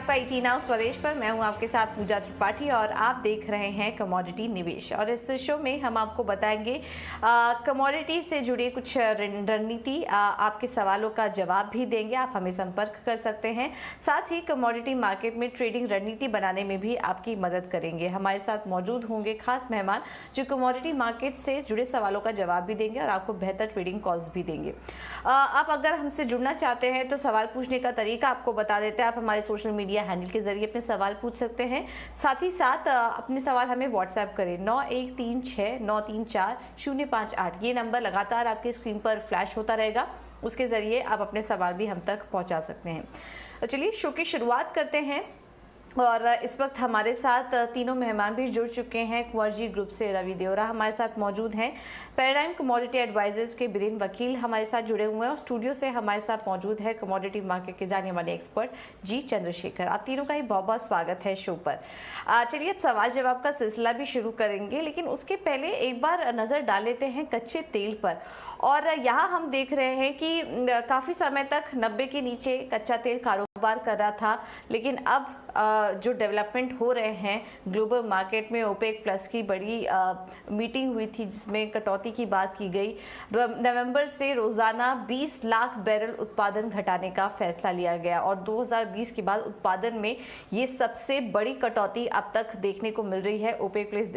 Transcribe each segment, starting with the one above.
आपका 18 आवर्स स्वदेश पर। मैं हूं आपके साथ पूजा त्रिपाठी और आप देख रहे हैं कमोडिटी निवेश। और इस शो में हम आपको बताएंगे कमोडिटी से जुड़े कुछ रणनीति, आपके सवालों का जवाब भी देंगे। आप हमें संपर्क कर सकते हैं। साथ ही कमोडिटी मार्केट में ट्रेडिंग रणनीति बनाने में भी आपकी मदद करेंगे। हमारे साथ मौजूद होंगे खास मेहमान जो कमोडिटी मार्केट से जुड़े सवालों का जवाब भी देंगे और आपको बेहतर ट्रेडिंग कॉल्स भी देंगे। आप अगर हमसे जुड़ना चाहते हैं तो सवाल पूछने का तरीका आपको बता देते हैं। आप हमारे सोशल मीडिया हैंडल के जरिए अपने सवाल पूछ सकते हैं। साथ ही साथ अपने सवाल हमें व्हाट्सएप करें 9136934058। ये नंबर लगातार आपकी स्क्रीन पर फ्लैश होता रहेगा, उसके जरिए आप अपने सवाल भी हम तक पहुंचा सकते हैं। तो चलिए शो की शुरुआत करते हैं। और इस वक्त हमारे साथ तीनों मेहमान भी जुड़ चुके हैं। कुंवर ग्रुप से रवि देवरा हमारे साथ मौजूद हैं। पैराडाइम कमोडिटी एडवाइजर्स के बीरेन वकील हमारे साथ जुड़े हुए हैं और स्टूडियो से हमारे साथ मौजूद है कमोडिटी मार्केट के जाने वाले एक्सपर्ट जी चंद्रशेखर। आप तीनों का ही बहुत बहुत स्वागत है शो पर। चलिए अब सवाल जवाब का सिलसिला भी शुरू करेंगे, लेकिन उसके पहले एक बार नज़र डाल लेते हैं कच्चे तेल पर। और यहाँ हम देख रहे हैं कि काफ़ी समय तक 90 के नीचे कच्चा तेल कारोबार कर रहा था, लेकिन अब जो डेवलपमेंट हो रहे हैं ग्लोबल मार्केट में, ओपेक प्लस की बड़ी मीटिंग हुई थी जिसमें कटौती की बात की गई। नवंबर से रोजाना 20 लाख बैरल उत्पादन घटाने का फैसला लिया गया और 2020 के बाद उत्पादन में ये सबसे बड़ी कटौती अब तक देखने को मिल रही है ओपेक प्लस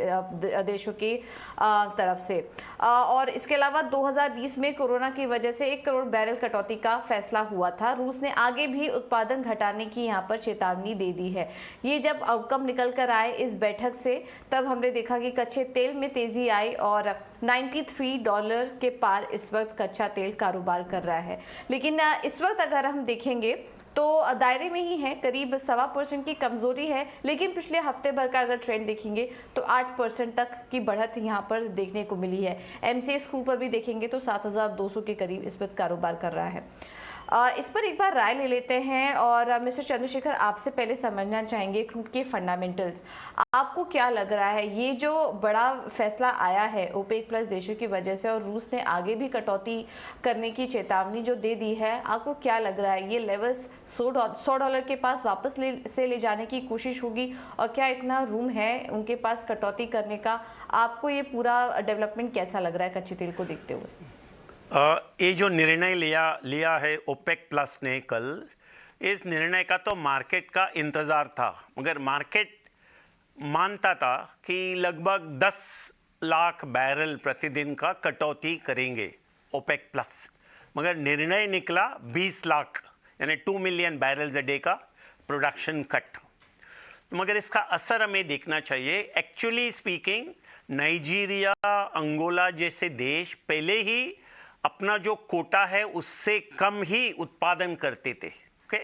देशों की तरफ से। और इसके अलावा 2020 में कोरोना की वजह से 1 करोड़ बैरल कटौती का फैसला हुआ था। रूस ने आगे भी उत्पादन घटाने की यहाँ पर चेतावनी दे दी है। ये जब आउटकम निकल कर आए इस बैठक से, तब हमने देखा कि कच्चे तेल में तेजी आई और $93 के पार इस वक्त कच्चा तेल कारोबार कर रहा है। लेकिन इस वक्त अगर हम देखेंगे तो दायरे में ही है, करीब 1.25% की कमजोरी है। लेकिन पिछले हफ्ते भर का अगर ट्रेंड देखेंगे तो 8% तक की बढ़त यहाँ पर देखने को मिली है। MCX क्रूड पर भी देखेंगे तो 7,200 के करीब इस वक्त कारोबार कर रहा है। इस पर एक बार राय ले लेते हैं और मिस्टर चंद्रशेखर आपसे पहले समझना चाहेंगे क्रूड के फंडामेंटल्स। आपको क्या लग रहा है, ये जो बड़ा फैसला आया है ओपेक प्लस देशों की वजह से और रूस ने आगे भी कटौती करने की चेतावनी जो दे दी है, आपको क्या लग रहा है ये लेवल्स $100 के पास वापस ले जाने की कोशिश होगी और क्या इतना रूम है उनके पास कटौती करने का? आपको ये पूरा डेवलपमेंट कैसा लग रहा है कच्चे तेल को देखते हुए? ये जो निर्णय लिया है ओपेक प्लस ने कल, इस निर्णय का तो मार्केट का इंतज़ार था, मगर मार्केट मानता था कि लगभग 10 लाख बैरल प्रतिदिन का कटौती करेंगे ओपेक प्लस, मगर निर्णय निकला 20 लाख यानी 2 मिलियन बैरल्स अ डे का प्रोडक्शन कट। मगर इसका असर हमें देखना चाहिए। एक्चुअली स्पीकिंग नाइजीरिया, अंगोला जैसे देश पहले ही अपना जो कोटा है उससे कम ही उत्पादन करते थे। ओके,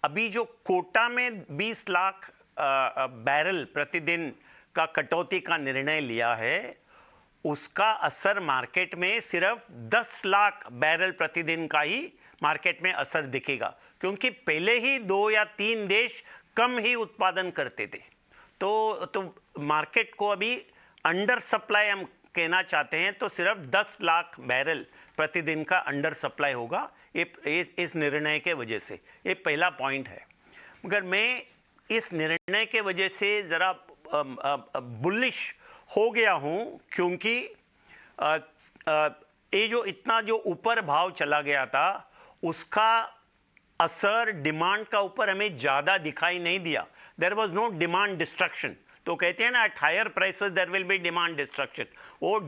अभी जो कोटा में 20 लाख बैरल प्रतिदिन का कटौती का निर्णय लिया है, उसका असर मार्केट में सिर्फ 10 लाख बैरल प्रतिदिन का ही मार्केट में असर दिखेगा, क्योंकि पहले ही 2 या 3 देश कम ही उत्पादन करते थे। तो मार्केट को अभी अंडर सप्लाई हम कहना चाहते हैं, तो सिर्फ 10 लाख बैरल प्रतिदिन का अंडर सप्लाई होगा इस निर्णय के वजह से। ये पहला पॉइंट है। मगर मैं इस निर्णय के वजह से ज़रा बुलिश हो गया हूँ, क्योंकि ये जो इतना जो ऊपर भाव चला गया था उसका असर डिमांड का ऊपर हमें ज़्यादा दिखाई नहीं दिया। There was no demand destruction. तो कहते हैं ना, at higher prices there will be demand destruction. वो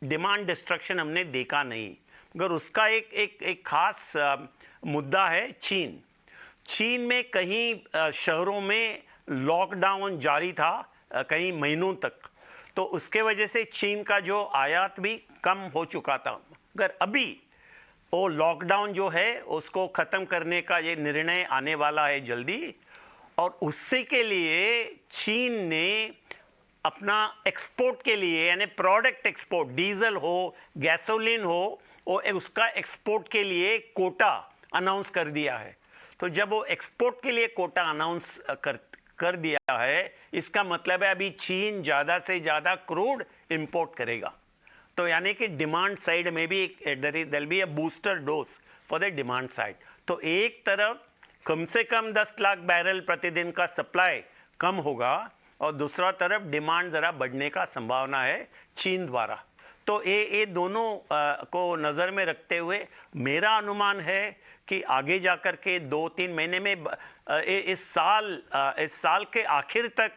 डिमांड डिस्ट्रक्शन हमने देखा नहीं। मगर उसका एक खास मुद्दा है चीन में कहीं शहरों में लॉकडाउन जारी था कई महीनों तक, तो उसके वजह से चीन का जो आयात भी कम हो चुका था। मगर अभी वो लॉकडाउन जो है उसको ख़त्म करने का ये निर्णय आने वाला है जल्दी, और उससे के लिए चीन ने अपना एक्सपोर्ट के लिए यानी प्रोडक्ट एक्सपोर्ट, डीजल हो, गैसोलीन हो, वो उसका एक्सपोर्ट के लिए कोटा अनाउंस कर दिया है। तो जब वो एक्सपोर्ट के लिए कोटा अनाउंस कर दिया है, इसका मतलब है अभी चीन ज़्यादा से ज़्यादा क्रूड इंपोर्ट करेगा। तो यानी कि डिमांड साइड में भी there will be a booster dose for the demand side. तो एक तरफ कम से कम 10 लाख बैरल प्रतिदिन का सप्लाई कम होगा और दूसरा तरफ डिमांड ज़रा बढ़ने का संभावना है चीन द्वारा। तो ये दोनों को नज़र में रखते हुए मेरा अनुमान है कि आगे जाकर के 2-3 महीने में इस साल के आखिर तक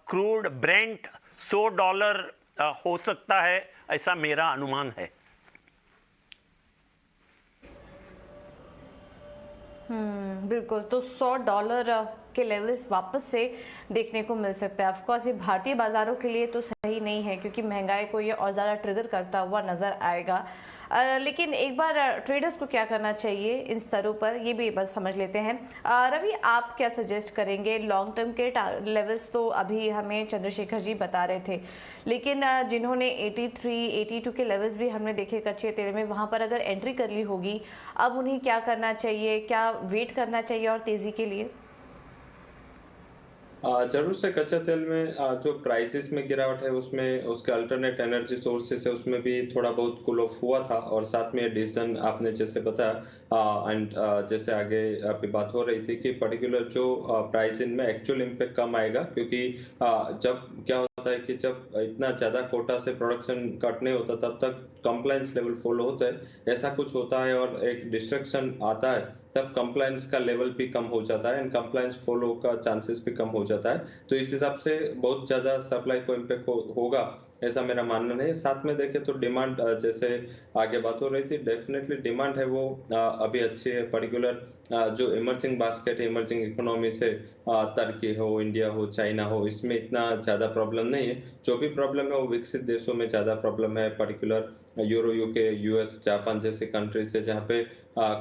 क्रूड ब्रेंट $100 हो सकता है, ऐसा मेरा अनुमान है। बिल्कुल, तो $100 के लेवल्स वापस से देखने को मिल सकता है। ऑफकोर्स ये भारतीय बाजारों के लिए तो सही नहीं है क्योंकि महंगाई को ये और ज़्यादा ट्रिगर करता हुआ नज़र आएगा। लेकिन एक बार ट्रेडर्स को क्या करना चाहिए इन स्तरों पर, ये भी बस समझ लेते हैं। रवि, आप क्या सजेस्ट करेंगे? लॉन्ग टर्म के लेवल्स तो अभी हमें चंद्रशेखर जी बता रहे थे, लेकिन जिन्होंने 83, 82 के लेवल्स भी हमने देखे कच्चे तेल में, वहाँ पर अगर एंट्री कर ली होगी, अब उन्हें क्या करना चाहिए? क्या वेट करना चाहिए और तेज़ी के लिए? जरूर से कच्चा तेल में जो प्राइसेस में गिरावट है उसमें उसके अल्टरनेट एनर्जी सोर्सेस है उसमें भी थोड़ा बहुत कूल ऑफ हुआ था, और साथ में डिसीजन आपने जैसे बताया एंड जैसे आगे अभी बात हो रही थी कि पर्टिकुलर जो प्राइस इनमें एक्चुअल इम्पैक्ट कम आएगा, क्योंकि जब क्या होता है कि जब इतना ज्यादा कोटा से प्रोडक्शन कट नहीं होता तब तक कंप्लायंस लेवल फॉलो होता है, ऐसा कुछ होता है और एक डिस्ट्रक्शन आता है तब कंप्लायंस का लेवल भी कम हो जाता है एंड कंप्लायंस फॉलो का चांसेस भी कम हो जाता है। तो इस हिसाब से बहुत ज्यादा सप्लाई को इम्पैक्ट होगा ऐसा मेरा मानना नहीं है। साथ में देखें तो डिमांड जैसे आगे बात हो रही थी, डेफिनेटली डिमांड है वो अभी अच्छी है। पर्टिकुलर जो इमर्जिंग बास्केट है, इमर्जिंग इकोनॉमी से तुर्की हो, इंडिया हो, चाइना हो, इसमें इतना ज्यादा प्रॉब्लम नहीं है। जो भी प्रॉब्लम है वो विकसित देशों में ज्यादा प्रॉब्लम है, particular euro, UK, US, Japan जैसे कंट्रीज है जहाँ पे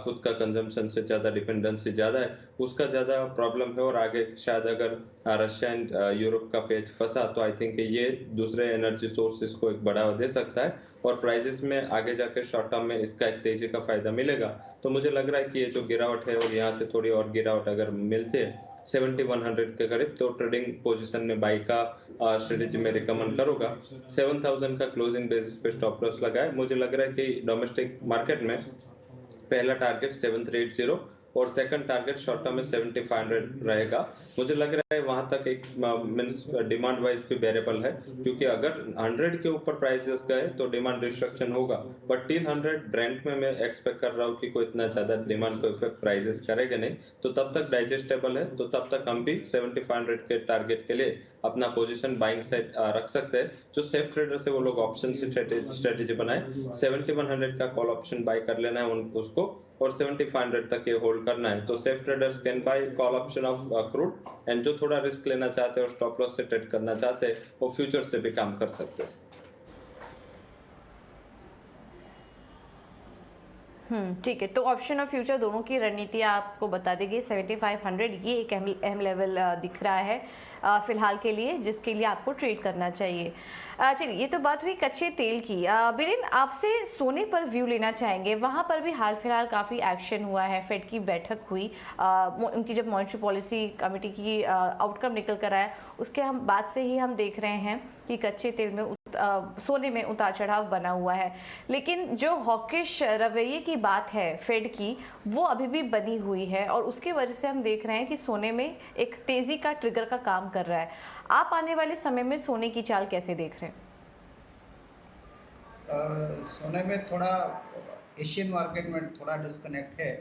खुद का कंजम्पशन से ज्यादा डिपेंडेंसी ज्यादा है, उसका ज्यादा प्रॉब्लम है। और आगे शायद अगर रशिया एंड यूरोप का पेच फंसा तो आई थिंक ये दूसरे एनर्जी सोर्सेस को एक बढ़ावा दे सकता है और प्राइसेस में आगे जाके शॉर्ट टर्म में इसका एक तेजी का फायदा मिलेगा। तो मुझे लग रहा है कि ये जो गिरावट है और यहाँ से थोड़ी और गिरावट अगर मिलती है 7100 के करीब, तो ट्रेडिंग पोजीशन में बाई का स्ट्रेटेजी में रिकमेंड करूंगा। 7000 का क्लोजिंग बेसिस पे स्टॉप लॉस लगा है। मुझे लग रहा है कि डोमेस्टिक मार्केट में पहला टारगेट 7380 और सेकंड टारगेट शॉर्ट टर्म में 7500 रहेगा। मुझे लग रहा है वहां तक एक मींस डिमांड वाइज भी वेरिएबल है, क्योंकि अगर 100 के ऊपर प्राइसेस गए तो डिमांड डिस्ट्रक्शन होगा, बट 300 ब्रेंट में मैं एक्सपेक्ट कर रहा हूँ कि कोई इतना ज्यादा डिमांड को इफेक्ट प्राइसेस करेगा नहीं, तो तब तक डाइजेस्टेबल है। तो तब तक हम भी 7500 के टारगेट के लिए अपना पोजीशन बाइंग साइड रख सकते हैं। जो सेफ ट्रेडर्स है वो लोग ऑप्शन से स्ट्रेटेजी बनाए, 7100 का कॉल ऑप्शन बाय कर लेना है उसको और 7500 तक ये होल्ड करना है। तो safe traders can buy call option of crude and जो थोड़ा रिस्क लेना चाहते हैं और स्टॉप लॉस से ट्रेड करना चाहते हैं वो फ्यूचर से भी काम कर सकते हैं। ठीक है, तो ऑप्शन और फ्यूचर दोनों की रणनीति आपको बता देगी। 7500 ये एक अहम लेवल दिख रहा है फिलहाल के लिए, जिसके लिए आपको ट्रेड करना चाहिए। चलिए, ये तो बात हुई कच्चे तेल की। बिरेन, आपसे सोने पर व्यू लेना चाहेंगे। वहाँ पर भी हाल फिलहाल काफ़ी एक्शन हुआ है, फेड की बैठक हुई, उनकी जब मॉनेटरी पॉलिसी कमेटी की आउटकम निकल कर आया, उसके हम बाद से ही हम देख रहे हैं कि कच्चे तेल में सोने में उतार चढ़ाव बना हुआ है। लेकिन जो हॉकिश रवैये की बात है फेड की, वो अभी भी बनी हुई है और उसकी वजह से हम देख रहे हैं कि सोने में एक तेजी का ट्रिगर का काम कर रहा है। आप आने वाले समय में सोने की चाल कैसे देख रहे हैं? सोने में थोड़ा एशियन मार्केट में थोड़ा डिस्कनेक्ट है।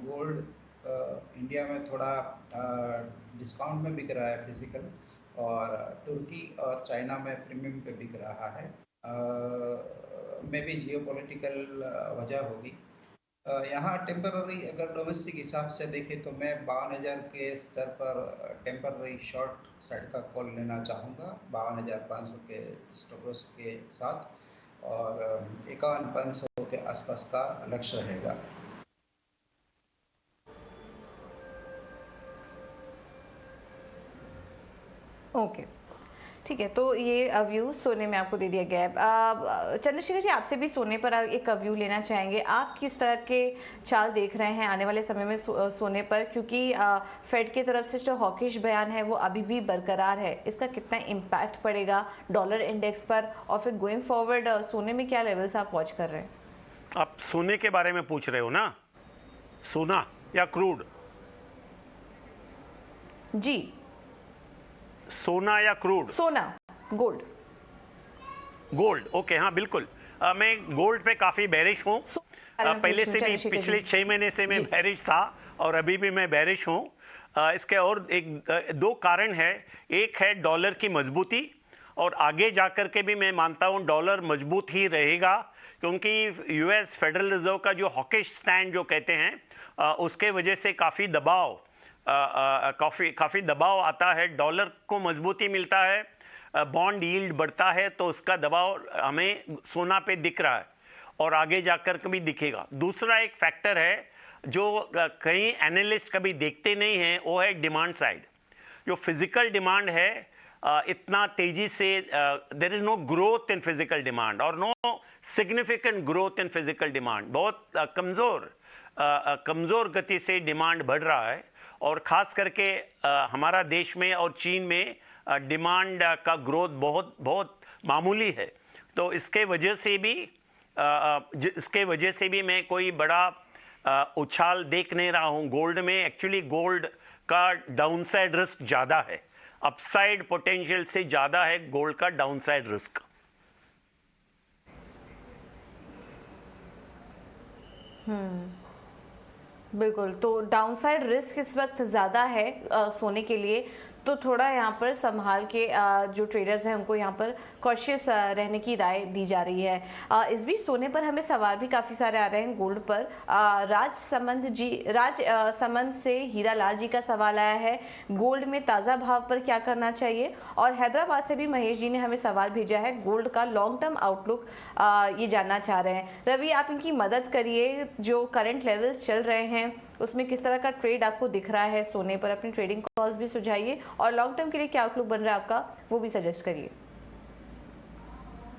गोल्ड इंडिया में थोड़ा डिस्काउंट में बिक रहा है फिजिकल, और तुर्की और चाइना में प्रीमियम पे बिक रहा है। मे भी जियोपॉलिटिकल वजह होगी। यहाँ टेम्पररी अगर डोमेस्टिक हिसाब से देखें तो मैं 52,000 के स्तर पर टेम्पररी शॉर्ट साइड का कॉल लेना चाहूँगा 52,500 के स्टॉप लॉस के साथ, और 51,500 के आसपास का लक्ष्य रहेगा। ओके, ठीक है, तो ये व्यू सोने में आपको दे दिया गया है। चंद्रशेखर जी, आपसे भी सोने पर एक व्यू लेना चाहेंगे। आप किस तरह के चाल देख रहे हैं आने वाले समय में सोने पर, क्योंकि फेड की तरफ से जो हॉकिश बयान है वो अभी भी बरकरार है, इसका कितना इम्पैक्ट पड़ेगा डॉलर इंडेक्स पर, और फिर गोइंग फॉरवर्ड सोने में क्या लेवल्स आप वॉच कर रहे हैं? आप सोने के बारे में पूछ रहे हो ना, सोना या क्रूड? जी, सोना या क्रूड? सोना, गोल्ड। गोल्ड, ओके, हाँ बिल्कुल। मैं गोल्ड पे काफ़ी बैरिश हूँ। पहले से भी पिछले 6 महीने से मैं बैरिश था और अभी भी मैं बैरिश हूँ। इसके और दो कारण है। एक है डॉलर की मजबूती, और आगे जाकर के भी मैं मानता हूँ डॉलर मजबूत ही रहेगा, क्योंकि यूएस फेडरल रिजर्व का जो हॉकिश स्टैंड जो कहते हैं उसके वजह से काफ़ी दबाव आता है। डॉलर को मजबूती मिलता है, बॉन्ड यील्ड बढ़ता है, तो उसका दबाव हमें सोना पे दिख रहा है और आगे जाकर कभी दिखेगा। दूसरा एक फैक्टर है जो कई एनालिस्ट कभी देखते नहीं हैं, वो है डिमांड साइड। जो फिजिकल डिमांड है इतना तेजी से there is no growth in physical demand और no significant growth in physical demand. बहुत कमज़ोर गति से डिमांड बढ़ रहा है, और ख़ास करके हमारा देश में और चीन में डिमांड का ग्रोथ बहुत बहुत मामूली है। तो इसके वजह से भी मैं कोई बड़ा उछाल देख नहीं रहा हूँ गोल्ड में। एक्चुअली गोल्ड का डाउनसाइड रिस्क ज़्यादा है, अपसाइड पोटेंशियल से ज़्यादा है गोल्ड का डाउनसाइड रिस्क। बिल्कुल, तो डाउनसाइड रिस्क इस वक्त ज़्यादा है सोने के लिए, तो थोड़ा यहाँ पर संभाल के जो ट्रेडर्स हैं उनको यहाँ पर कॉशियस रहने की राय दी जा रही है। इस बीच सोने पर हमें सवाल भी काफ़ी सारे आ रहे हैं गोल्ड पर। राज समंद से हीरा लाल जी का सवाल आया है, गोल्ड में ताज़ा भाव पर क्या करना चाहिए। और हैदराबाद से भी महेश जी ने हमें सवाल भेजा है, गोल्ड का लॉन्ग टर्म आउटलुक ये जानना चाह रहे हैं। रवि, आप इनकी मदद करिए, जो करंट लेवल्स चल रहे हैं उसमें किस तरह का ट्रेड आपको दिख रहा है सोने पर। अपनी ट्रेडिंग कॉल्स भी सुझाइए और लॉन्ग टर्म के लिए क्या आउटलुक बन रहा है आपका, वो भी सजेस्ट करिए।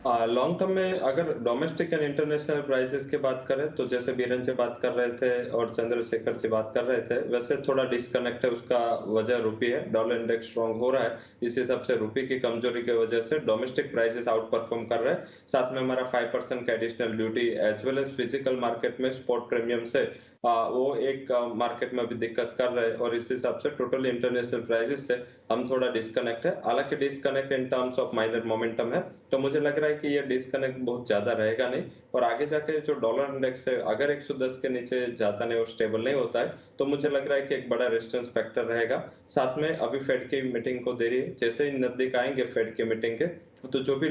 लॉन्ग टर्म में अगर डोमेस्टिक एंड इंटरनेशनल प्राइसेस की बात करें तो जैसे बीरन जी बात कर रहे थे और चंद्रशेखर जी बात कर रहे थे, वैसे थोड़ा डिस्कनेक्ट है। उसका वजह रुपी है, डॉलर इंडेक्स स्ट्रांग हो रहा है, इस हिसाब से रुपी की कमजोरी की वजह से डोमेस्टिक प्राइसेस आउट परफॉर्म कर रहे हैं। साथ में हमारा 5% का additional duty as well as physical market में स्पॉट प्रीमियम से वो एक मार्केट में भी दिक्कत कर रहे हैं, और इस हिसाब से टोटल इंटरनेशनल प्राइसेस से हम थोड़ा डिस्कनेक्ट है। हालांकि disconnect in terms of minor momentum है, तो मुझे लग रहा है कि ये डिस्कनेक्ट बहुत ज्यादा रहेगा नहीं, और आगे जाके जो डॉलर इंडेक्स है अगर 110 के नीचे जाता नहीं और स्टेबल नहीं होता है तो मुझे लग रहा है कि एक बड़ा रेजिस्टेंस फैक्टर रहेगा। साथ में अभी फेड की मीटिंग को देरी है, जैसे ही नजदीक आएंगे फेड की मीटिंग के, तो जो भी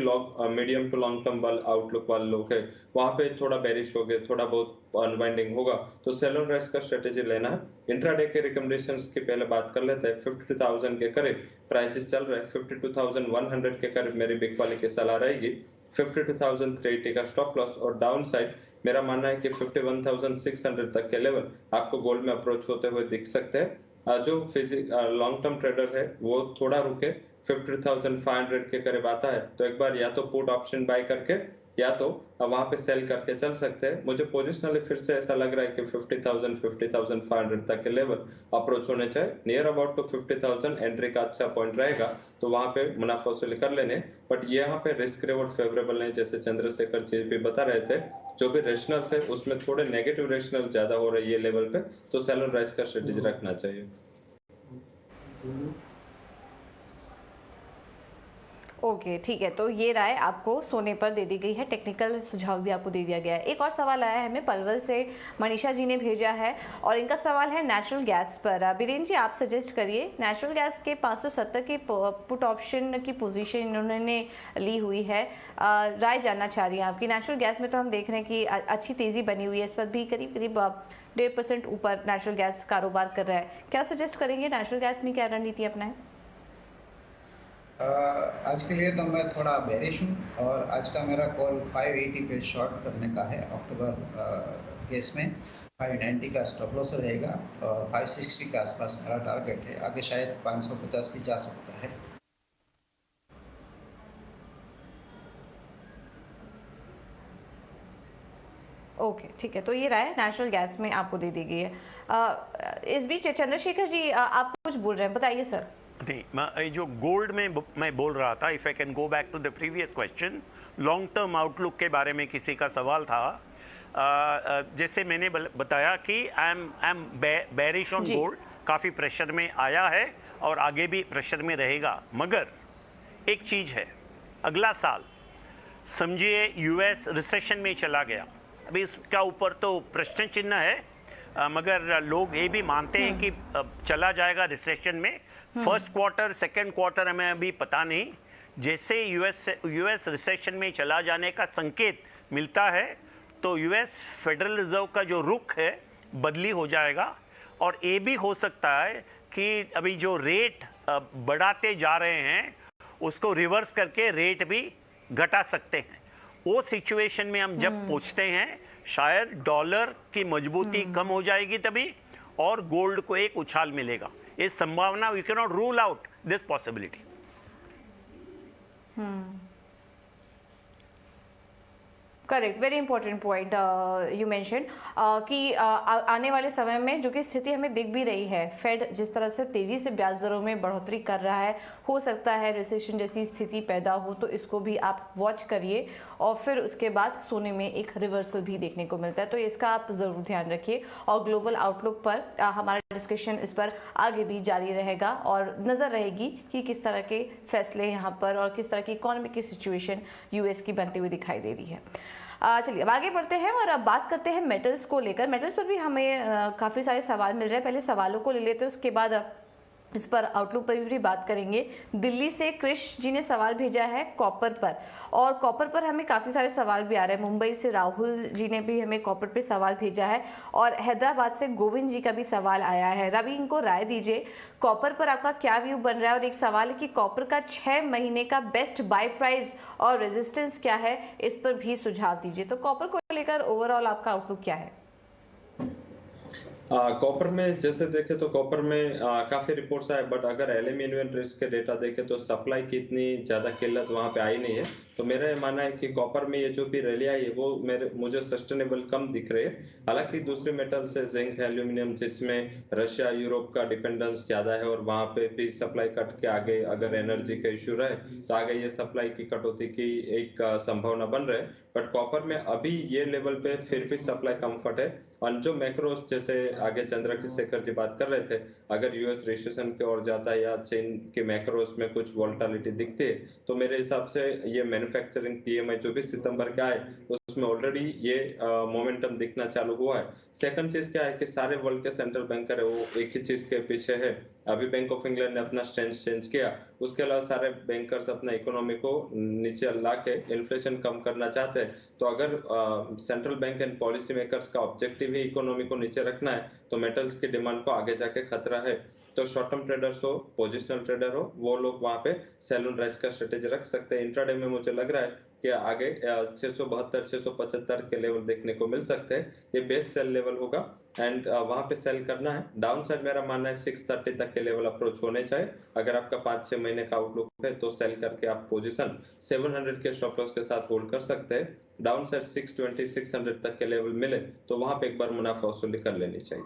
मीडियम टू लॉन्ग टर्म वाले आउटलुक वाले लोग है वहां पे थोड़ा बेरिश हो गए, थोड़ा बहुत अनवाइंडिंग होगा, तो सेल ऑन राइज का स्ट्रेटेजी लेना है। इंट्राडे के रिकमेंडेशंस की पहले बात कर लेते हैं। 52,000 के करीब प्राइसेस चल रहे हैं, 52,100 के करीब मेरी बिग वाली की सलाह रहेगी। 52,380 का स्टॉप लॉस, और डाउन साइड मेरा मानना है कि 51,600 तक के लेवल आपको गोल्ड में अप्रोच होते हुए दिख सकते हैं। जो लॉन्ग टर्म ट्रेडर है वो थोड़ा रुके, 50,500 के करीब आता है तो एक बार या तो पुट ऑप्शन बाय करके या तो वहां पे सेल करके चल सकते हैं। मुझे पोजिशनली फिर से ऐसा लग रहा है कि 50,500 तक के लेवल अप्रोच होने चाहिए। नियर अबाउट टू 50,000 एंट्री का अच्छा पॉइंट रहेगा, तो वहां पे मुनाफा वसूली कर लेने। बट यहाँ पे रिस्क रिवॉर्ड फेवरेबल नहीं, जैसे चंद्रशेखर जी भी बता रहे थे। जो भी रेशनल्स है उसमें थोड़े नेगेटिव रेशनल ज्यादा हो रही है लेवल पे, तो सेल ऑन राइज का स्ट्रेटेजी रखना चाहिए। ओके, ठीक है, तो ये राय आपको सोने पर दे दी गई है, टेक्निकल सुझाव भी आपको दे दिया गया है। एक और सवाल आया है हमें पलवल से, मनीषा जी ने भेजा है और इनका सवाल है नेचुरल गैस पर। बीरेन जी, आप सजेस्ट करिए। नेचुरल गैस के 570 के पुट ऑप्शन की पोजीशन इन्होंने ली हुई है, राय जानना चाह रही है आपकी। नेचुरल गैस में तो हम देख रहे हैं कि अच्छी तेज़ी बनी हुई है, इस पर भी करीब 1.5% ऊपर नेचुरल गैस कारोबार कर रहा है। क्या सजेस्ट करेंगे, नेचुरल गैस में क्या रणनीति अपनाएं? आज के लिए तो मैं थोड़ा बेरिश हूँ और आज का मेरा कॉल 580 पे शॉर्ट करने का है अक्टूबर गैस में। 590 का स्टॉप लॉस रहेगा और 560 के आसपास मेरा टारगेट है। आगे शायद 550 भी जा सकता है। ओके, ठीक है, तो ये राय नेचुरल गैस में आपको दे दी गई है। इस बीच चंद्रशेखर जी आप कुछ बोल रहे हैं, बताइए सर। नहीं, जो गोल्ड में मैं बोल रहा था, if I can go back to the previous question, long term outlook के बारे में किसी का सवाल था। जैसे मैंने बताया कि I am bearish on gold, काफ़ी प्रेशर में आया है और आगे भी प्रेशर में रहेगा। मगर एक चीज़ है, अगला साल समझिए यूएस रिसेशन में चला गया, अभी इसका ऊपर तो प्रश्न चिन्ह है, मगर लोग ये भी मानते हैं कि चला जाएगा रिसेशन में। फर्स्ट क्वार्टर सेकंड क्वार्टर हमें अभी पता नहीं। जैसे यूएस रिसेशन में चला जाने का संकेत मिलता है तो यूएस फेडरल रिजर्व का जो रुख है बदली हो जाएगा, और ये भी हो सकता है कि अभी जो रेट बढ़ाते जा रहे हैं उसको रिवर्स करके रेट भी घटा सकते हैं। वो सिचुएशन में हम जब पहुंचते हैं शायद डॉलर की मजबूती कम हो जाएगी तभी, और गोल्ड को एक उछाल मिलेगा। ये संभावना, we can not rule out this possibility. Correct, very important point you mention कि आने वाले समय में जो कि स्थिति हमें दिख भी रही है, फेड जिस तरह से तेजी से ब्याज दरों में बढ़ोतरी कर रहा है, हो सकता है रिसेशन जैसी स्थिति पैदा हो, तो इसको भी आप वॉच करिए और फिर उसके बाद सोने में एक रिवर्सल भी देखने को मिलता है, तो इसका आप ज़रूर ध्यान रखिए। और ग्लोबल आउटलुक पर हमारा डिस्कशन इस पर आगे भी जारी रहेगा और नज़र रहेगी कि किस तरह के फैसले यहाँ पर और किस तरह की इकोनॉमिक की सिचुएशन यूएस की बनती हुई दिखाई दे रही है। चलिए अब आगे बढ़ते हैं और अब बात करते हैं मेटल्स को लेकर। मेटल्स पर भी हमें काफ़ी सारे सवाल मिल रहे हैं, पहले सवालों को ले लेते हैं, उसके बाद इस पर आउटलुक पर भी बात करेंगे। दिल्ली से क्रिश जी ने सवाल भेजा है कॉपर पर, और कॉपर पर हमें काफ़ी सारे सवाल भी आ रहे हैं। मुंबई से राहुल जी ने भी हमें कॉपर पे सवाल भेजा है, और हैदराबाद से गोविंद जी का भी सवाल आया है। रवि, इनको राय दीजिए, कॉपर पर आपका क्या व्यू बन रहा है? और एक सवाल है कि कॉपर का 6 महीने का बेस्ट बाय प्राइस और रेजिस्टेंस क्या है, इस पर भी सुझाव दीजिए। तो कॉपर को लेकर ओवरऑल आपका आउटलुक क्या है? कॉपर में जैसे देखें तो कॉपर में काफी रिपोर्ट्स आए, बट अगर एलएम इन्वेंटरीज के डेटा देखें तो सप्लाई की इतनी ज्यादा किल्लत वहां पे आई नहीं है। तो मेरा ये मानना है कि कॉपर में ये जो भी रैली आई है वो मुझे सस्टेनेबल कम दिख रही है। हालांकि दूसरे मेटल से जिंक है, एल्यूमिनियम, जिसमें रशिया यूरोप का डिपेंडेंस ज्यादा है और वहां पे भी सप्लाई कट के आगे अगर एनर्जी का इश्यू रहे तो आगे ये सप्लाई की कटौती की एक संभावना बन रही है। बट कॉपर में अभी ये लेवल पे फिर भी सप्लाई कम्फर्ट है। और जो मैक्रोस जैसे आगे चंद्रशेखर जी बात कर रहे थे, अगर यूएस रिसेशन की ओर जाता है या चीन के मैक्रोस में कुछ वोलेटिलिटी दिखती है तो मेरे हिसाब से ये मैन्युफैक्चरिंग पीएमआई जो भी सितंबर का है उसमें ऑलरेडी ये मोमेंटम दिखना चालू हुआ है। सेकंड चीज क्या है कि सारे वर्ल्ड के सेंट्रल बैंकर है वो एक ही चीज के पीछे है। अभी बैंक ऑफ इंग्लैंड ने अपना स्टैंड चेंज किया, उसके अलावा सारे बैंकर्स अपना इकोनॉमी को नीचे ला के इन्फ्लेशन कम करना चाहते हैं। तो अगर central bank and policy makers का ऑब्जेक्टिव ही इकोनॉमी को नीचे रखना है तो मेटल्स की डिमांड को आगे जाके खतरा है। तो शॉर्ट टर्म ट्रेडर्स हो, पोजिशनल ट्रेडर हो, वो लोग वहां पे सेल एंड राइज का स्ट्रेटेजी रख सकते हैं। इंट्राडे में मुझे लग रहा है कि आगे 672 675 के लेवल देखने को मिल सकते हैं। ये बेस सेल लेवल होगा एंड वहां पे सेल करना है। डाउन साइड मेरा मानना है 630 तक के लेवल अप्रोच होने चाहिए। अगर आपका 5-6 महीने का आउटलुक है तो सेल करके आप पोजीशन 700 के स्टॉप लॉस के साथ होल्ड कर सकते हैं। डाउन साइड 620 600 तक के लेवल मिले तो वहां पे एक बार मुनाफा वसूली कर लेनी चाहिए।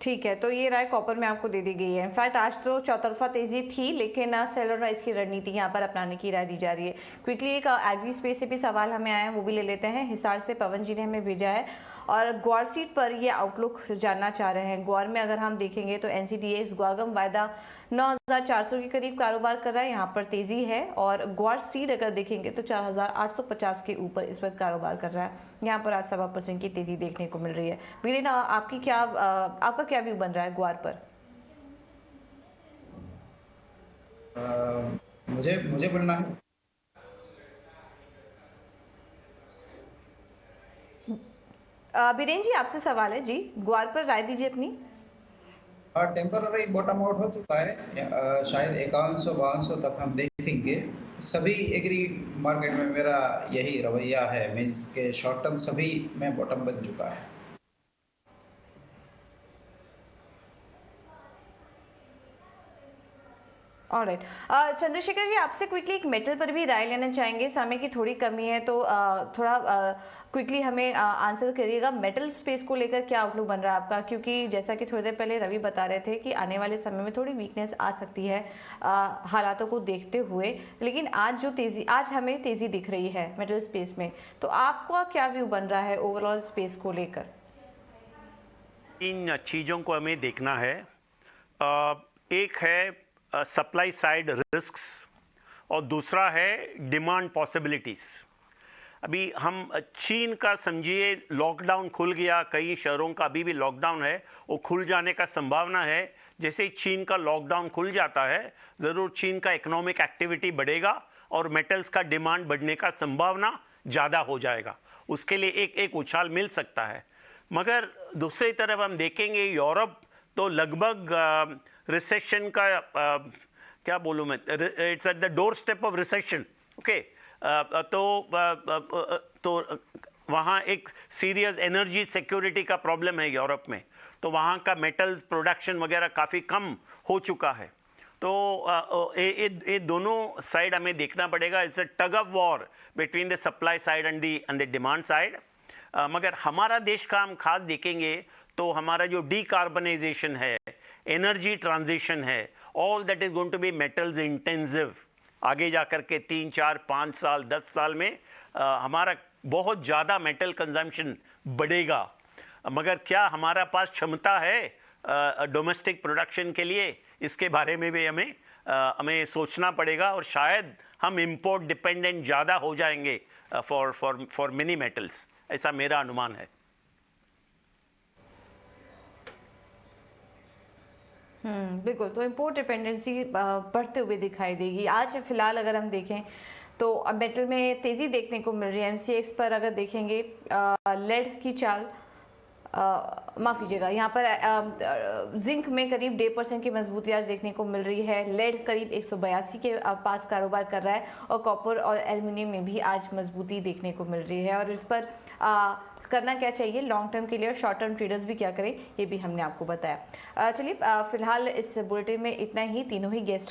ठीक है, तो ये राय कॉपर में आपको दे दी गई है। इनफैक्ट आज तो चौतरफा तेजी थी, लेकिन सेल और राइज की रणनीति यहाँ पर अपनाने की राय दी जा रही है। क्विकली एक एग्री स्पेस से भी सवाल हमें आया है, वो भी ले लेते हैं। हिसार से पवन जी ने हमें भेजा है और ग्वार सीड पर ये आउटलुक जानना चाह रहे हैं। ग्वार में अगर हम देखेंगे तो एनसीडीएक्स ग्वागम वायदा 9400 के करीब कारोबार कर रहा है, यहाँ पर तेजी है। और ग्वार सीड अगर देखेंगे तो 4850 के ऊपर इस वक्त कारोबार कर रहा है, यहाँ पर आज 1.25% की तेजी देखने को मिल रही है। वीरेंद्र, आपका क्या व्यू बन रहा है ग्वार पर? मुझे बोलना है। बीरेन जी, आपसे सवाल है जी, ग्वार पर राय दीजिए अपनी। टेम्पररी बॉटम आउट हो चुका है, शायद 5100-5200 तक हम देखेंगे। सभी एग्री मार्केट में मेरा यही रवैया है, मींस के शॉर्ट टर्म सभी में बॉटम बन चुका है। ऑलराइट, चंद्रशेखर जी, आपसे क्विकली एक मेटल पर भी राय लेना चाहेंगे। समय की थोड़ी कमी है तो थोड़ा क्विकली हमें आंसर करिएगा। मेटल स्पेस को लेकर क्या आउटलुक बन रहा है आपका? क्योंकि जैसा कि थोड़ी देर पहले रवि बता रहे थे कि आने वाले समय में थोड़ी वीकनेस आ सकती है हालातों को देखते हुए, लेकिन आज हमें तेजी दिख रही है मेटल स्पेस में। तो आपका क्या व्यू बन रहा है ओवरऑल स्पेस को लेकर? इन चीज़ों को हमें देखना है। एक है सप्लाई साइड रिस्क्स और दूसरा है डिमांड पॉसिबिलिटीज़। अभी हम चीन का समझिए, लॉकडाउन खुल गया, कई शहरों का अभी भी लॉकडाउन है, वो खुल जाने का संभावना है। जैसे ही चीन का लॉकडाउन खुल जाता है, ज़रूर चीन का इकोनॉमिक एक्टिविटी बढ़ेगा और मेटल्स का डिमांड बढ़ने का संभावना ज़्यादा हो जाएगा। उसके लिए एक उछाल मिल सकता है। मगर दूसरी तरफ हम देखेंगे यूरोप तो लगभग रिसेशन का क्या बोलूँ मैं, it's at the door step of recession. Okay, तो वहाँ एक सीरियस एनर्जी सिक्योरिटी का प्रॉब्लम है यूरोप में, तो वहाँ का मेटल प्रोडक्शन वगैरह काफ़ी कम हो चुका है। तो ये दोनों साइड हमें देखना पड़ेगा। It's a tug of war between the supply side and the demand side. मगर हमारा देश का हम खास देखेंगे तो हमारा जो डीकार्बनाइजेशन है, एनर्जी ट्रांजिशन है, all that is going to be metals intensive. आगे जा कर के 3, 4, 5 साल 10 साल में हमारा बहुत ज़्यादा मेटल कंजम्पशन बढ़ेगा। मगर क्या हमारा पास क्षमता है डोमेस्टिक प्रोडक्शन के लिए, इसके बारे में भी हमें सोचना पड़ेगा और शायद हम इंपोर्ट डिपेंडेंट ज़्यादा हो जाएंगे फॉर मिनी मेटल्स, ऐसा मेरा अनुमान है। बिल्कुल, तो इम्पोर्ट डिपेंडेंसी बढ़ते हुए दिखाई देगी। आज फिलहाल अगर हम देखें तो अब मेटल में तेज़ी देखने को मिल रही है। एमसीएक्स पर अगर देखेंगे लेड की चाल, माफ़ कीजिएगा, यहाँ पर जिंक में करीब 1.5% की मजबूती आज देखने को मिल रही है। लेड करीब 182 के पास कारोबार कर रहा है और कॉपर और एल्युमिनियम में भी आज मजबूती देखने को मिल रही है। और इस पर करना क्या चाहिए लॉन्ग टर्म के लिए और शॉर्ट टर्म ट्रेडर्स भी क्या करें, ये भी हमने आपको बताया। चलिए फिलहाल इस बुलेटिन में इतना ही। तीनों ही गेस्ट